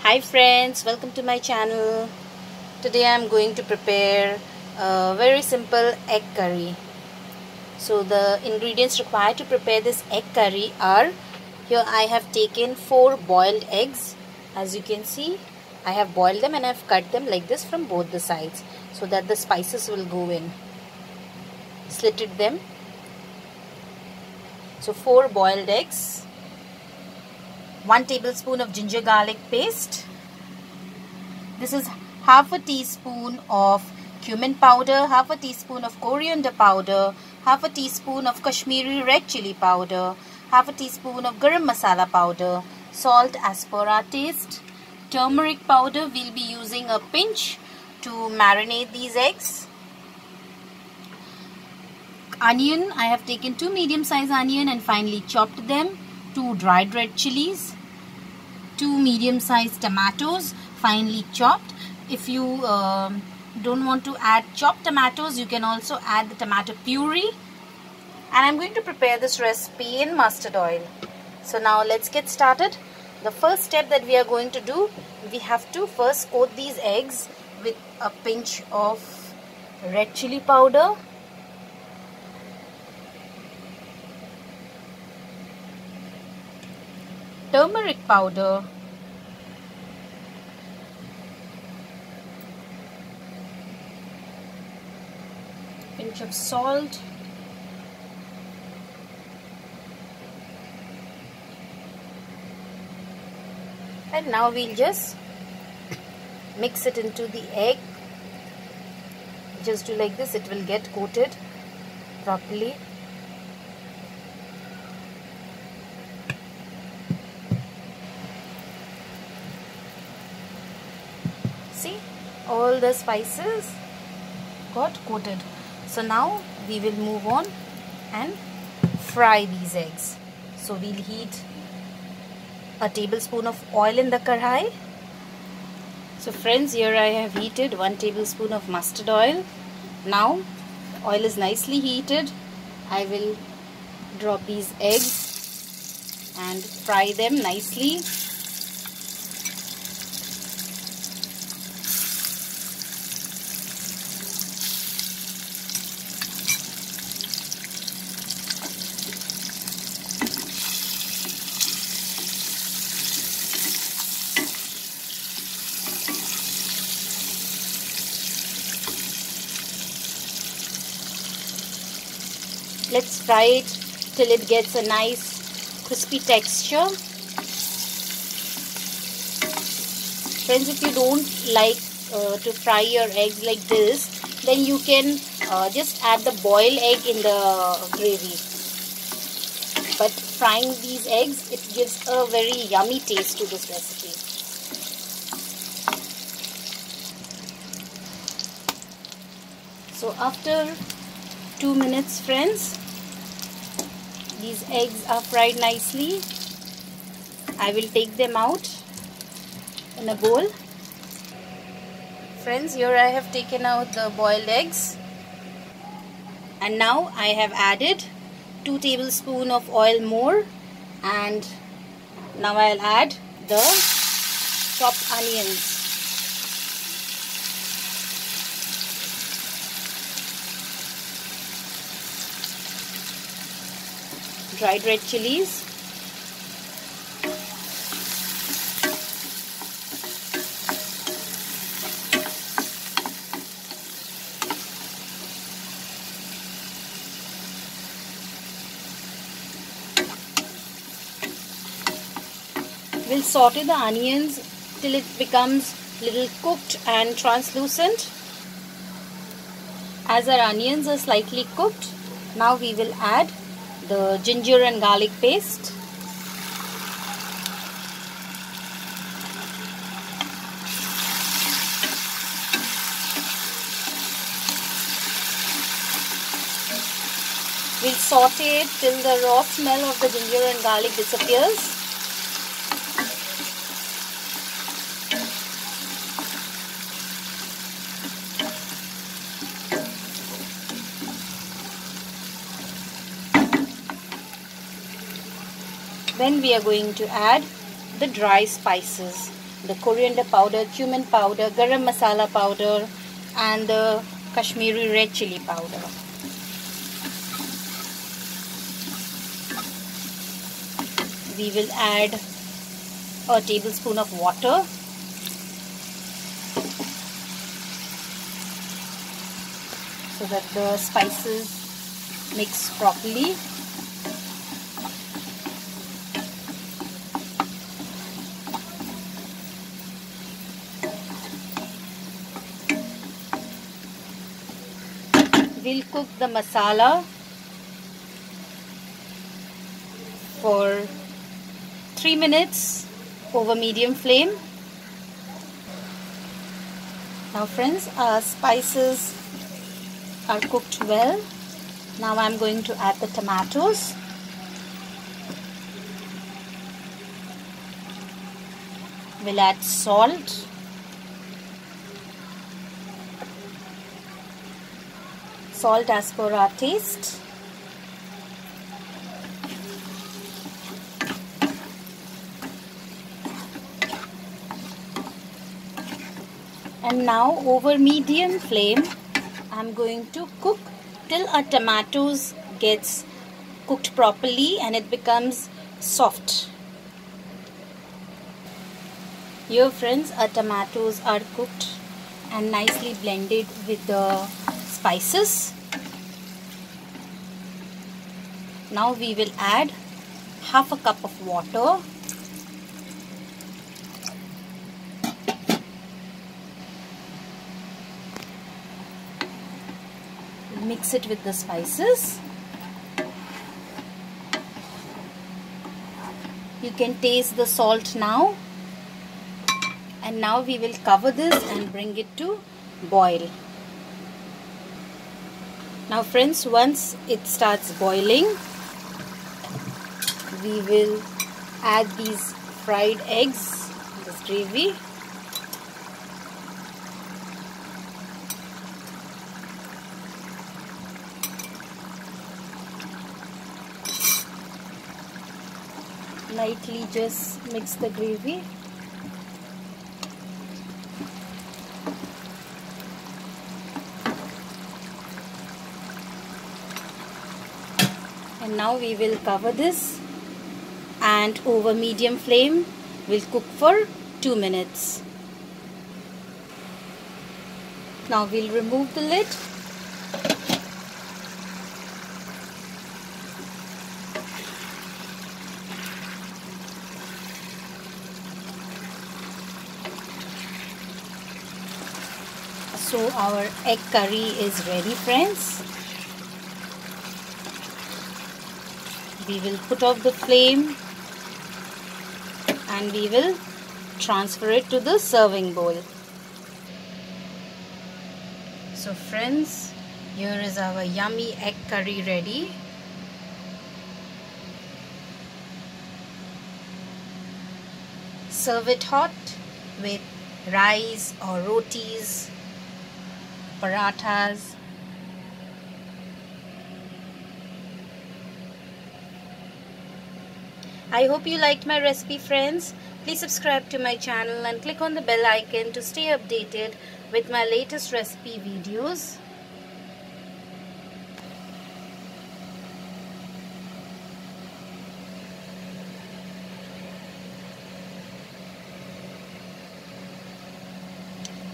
Hi friends, welcome to my channel. Today I am going to prepare a very simple egg curry. So the ingredients required to prepare this egg curry are, here I have taken 4 boiled eggs. As you can see, I have boiled them and I have cut them like this from both the sides so that the spices will go in. Slitted them. So 4 boiled eggs, 1 tablespoon of ginger garlic paste. This is half a teaspoon of cumin powder, half a teaspoon of coriander powder, half a teaspoon of Kashmiri red chili powder, half a teaspoon of garam masala powder, salt as per our taste, turmeric powder. We'll be using a pinch to marinate these eggs. Onion, I have taken 2 medium-sized onion and finely chopped them. 2 dried red chilies, 2 medium-sized tomatoes, finely chopped. If you don't want to add chopped tomatoes, you can also add the tomato puree. And I'm going to prepare this recipe in mustard oil. So now let's get started. The first step that we are going to do, we have to first coat these eggs with a pinch of red chili powder, turmeric powder, pinch of salt, and now we'll just mix it into the egg. Just do like this, it will get coated properly. See, all the spices got coated. So now we will move on and fry these eggs. So we'll heat a tablespoon of oil in the karai. So friends, here I have heated 1 tablespoon of mustard oil. Now oil is nicely heated. I will drop these eggs and fry them nicely. Let's fry it till it gets a nice crispy texture. Friends, if you don't like to fry your eggs like this, then you can just add the boiled egg in the gravy. But frying these eggs, it gives a very yummy taste to this recipe. So after 2 minutes, friends, these eggs are fried nicely. I will take them out in a bowl. Friends, here I have taken out the boiled eggs. And now I have added 2 tablespoons of oil more. And now I'll add the chopped onions. Dried red chilies, we'll saute the onions till it becomes little cooked and translucent. As our onions are slightly cooked, now we will add the ginger and garlic paste. We'll saute it till the raw smell of the ginger and garlic disappears. Then we are going to add the dry spices. the coriander powder, cumin powder, garam masala powder, and the Kashmiri red chili powder. We will add a tablespoon of water. So that the spices mix properly. We'll cook the masala for 3 minutes over medium flame. Now friends, our spices are cooked well. Now I'm going to add the tomatoes. We'll add salt. Salt as per our taste. And now over medium flame, I'm going to cook till our tomatoes gets cooked properly and it becomes soft. Here friends, our tomatoes are cooked and nicely blended with the spices. Now we will add half a cup of water. Mix it with the spices. You can taste the salt now. And now we will cover this and bring it to boil. Now friends, once it starts boiling, we will add these fried eggs, this gravy. Lightly just mix the gravy. And now we will cover this and over medium flame we'll cook for 2 minutes. Now we'll remove the lid. So our egg curry is ready friends. We will put off the flame and we will transfer it to the serving bowl. So friends, here is our yummy egg curry ready. Serve it hot with rice or rotis, parathas. I hope you liked my recipe friends. Please subscribe to my channel and click on the bell icon to stay updated with my latest recipe videos.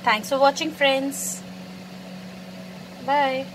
Thanks for watching friends. Bye.